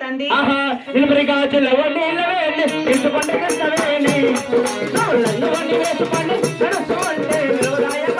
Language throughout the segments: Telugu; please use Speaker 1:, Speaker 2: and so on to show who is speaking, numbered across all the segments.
Speaker 1: అవుతుంది.
Speaker 2: ఇలువరిగా చెల్లవని ఇలవేని ఇందుకొండ కృష్ణవేణి నన్ను వేసుకొని నడుస్తుంటే విలువదాయక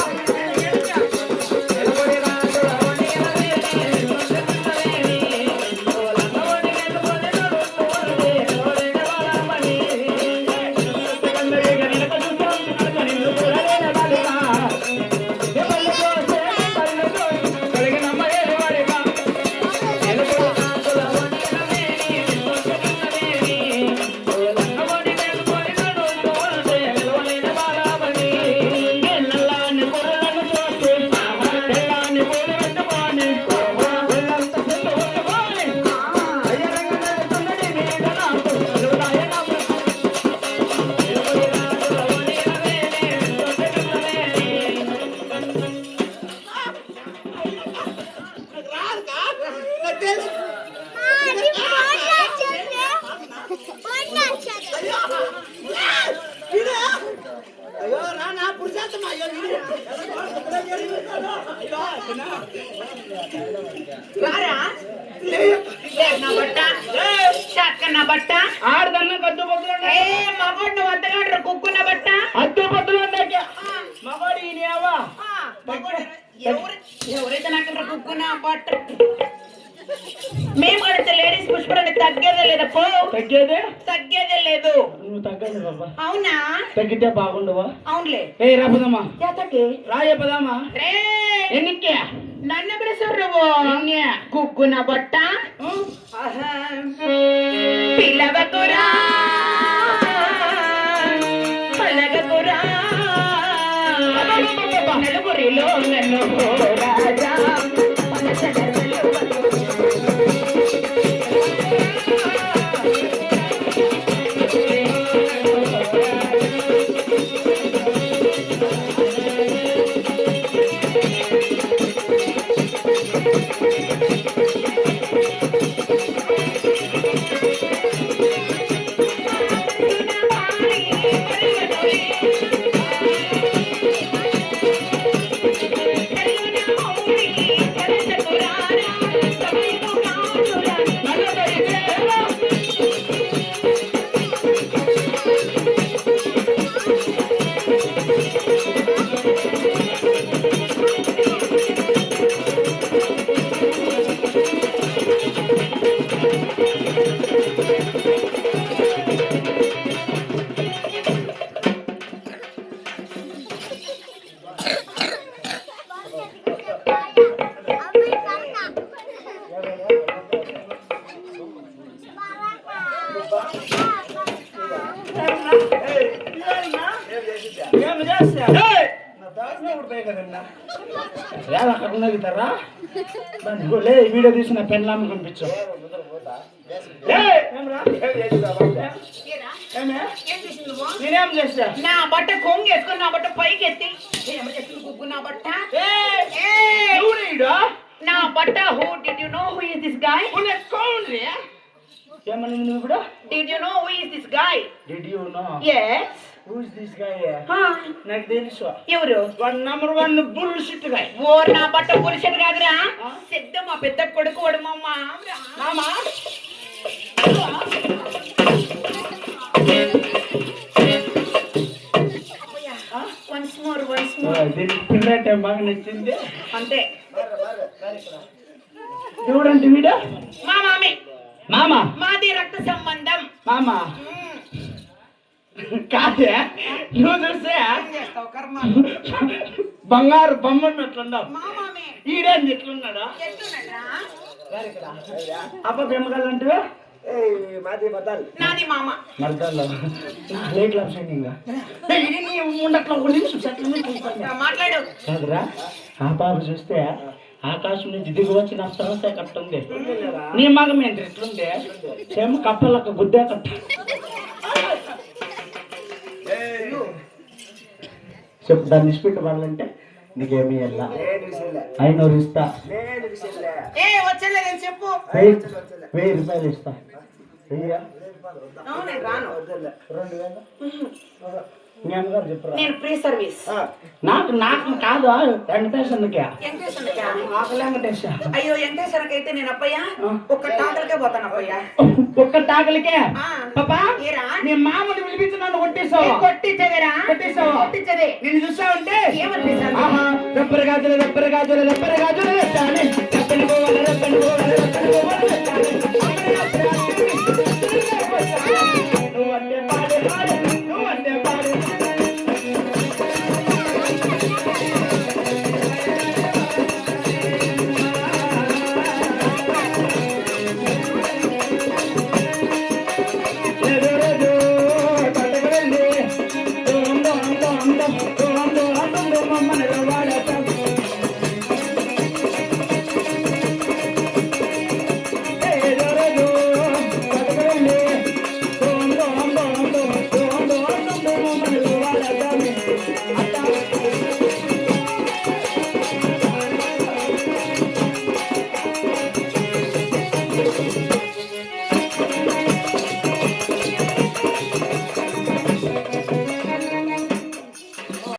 Speaker 1: నా బట్ట
Speaker 2: ఆడదన్న కద్దు పొద్దులు
Speaker 1: మగోడు వద్దగాడు కుక్కున్న బట్ట
Speaker 2: అద్దు పొద్దులు మగోడు ఈయనవా
Speaker 1: ఎవరైతే నాకు కుక్కున్న బట్ట మేము కడితే లేడీస్ పుష్పరాన్ని తగ్గేదే లేదా పో తగ్గేదే లేదు
Speaker 2: నువ్వు తగ్గదు బాబా
Speaker 1: అవునా
Speaker 2: తగ్గితే బాగుండవా
Speaker 1: అవునులే
Speaker 2: ఏ రాపదమ్మా రాయ పదమ్మా
Speaker 1: రే
Speaker 2: ఎన్నికే
Speaker 1: నన్ను పిలుచుర్రువు కుక్కున బట్ట పిల్లవకురా పలగకురా నలుగురిలో నన్ను రాజా
Speaker 2: వీడియో తీసిన పెన్లామి పంపించు నేనేం చేస్తా
Speaker 1: నా బట్ట కొంగు వేసుకుని నా బట్ట పైకి ఎత్తి కుక్కు నా బట్ట నా బట్ట who did you know who is this guy
Speaker 2: ఏమని నువ్వు ఇప్పుడు
Speaker 1: did you know who is this guy
Speaker 2: did you know
Speaker 1: yes
Speaker 2: who is this guy నాకు తెలుసు
Speaker 1: ఎవరు
Speaker 2: నంబర్ 1 బుల్షిట్ గాయ్
Speaker 1: ఓ నా బట్ట బుల్షిట్ కాదురా సిద్ధ మా పెద్ద కొడుకు వాడు మామా once more
Speaker 2: దీని పిల్లట బాగా నచ్చింది
Speaker 1: అంతే
Speaker 2: చూడండి వీడ మామా
Speaker 1: మాది రక్త సంబంధం
Speaker 2: మామా కాదే నువ్వు చూస్తే బంగారు బొమ్మన్నట్లున్నావు ఈడేం ఎట్లున్నాడా అబ్బా బెమ్మగాలంటే
Speaker 1: నాది మామ
Speaker 2: మర్దాల్లో లేట్ లాప్సింగ్ ఉండట్లో ఒక నిమిషం
Speaker 1: మాట్లాడు
Speaker 2: కాదురా ఆ పాప చూస్తే ఆకాశం నుంచి దిగి వచ్చి నా సమస్య కట్టుంది నీ మగం ఏంటి ఎట్లుంది సేమ్ కప్పలకు గుద్దే కట్ట చెప్పు దాన్ని ఇష్టపెట్టి వాళ్ళంటే నీకేమి వెళ్ళా 500 ఇస్తా
Speaker 1: చెప్పు
Speaker 2: 1000 రూపాయలు ఇస్తా 2000 మీ అమ్మగారు చెప్పరా
Speaker 1: నేను ఫ్రీ సర్వీస్.
Speaker 2: నాకు నాకు కాదు వెంకటేశ్వరకే
Speaker 1: వెంకటేశ్వరకా?
Speaker 2: ఆకలి వెంకటేశ్వర
Speaker 1: అయ్యో వెంకటేశ్వరకి అయితే నేను అప్పయ్యా ఒక్క టాకలకే పోతాను అప్పయ్యా.
Speaker 2: ఒక్క టాకలికే
Speaker 1: ఆ,
Speaker 2: పాపా
Speaker 1: ఏరా?
Speaker 2: నీ మామని పిలిపించి నన్ను కొట్టేసావు
Speaker 1: కొట్టించదేరా?
Speaker 2: కొట్టేసావు.
Speaker 1: కొట్టించదే.
Speaker 2: నేను చూసావంటే
Speaker 1: ఏమనిపిస్తాను?
Speaker 2: ఆహా రబ్బర్ గాజులు రబ్బర్ గాజులు రబ్బర్ గాజులు వేస్తాను రబ్బని పోవాలి రబ్బని పోవాలి రబ్బని పోవాలి వేస్తాను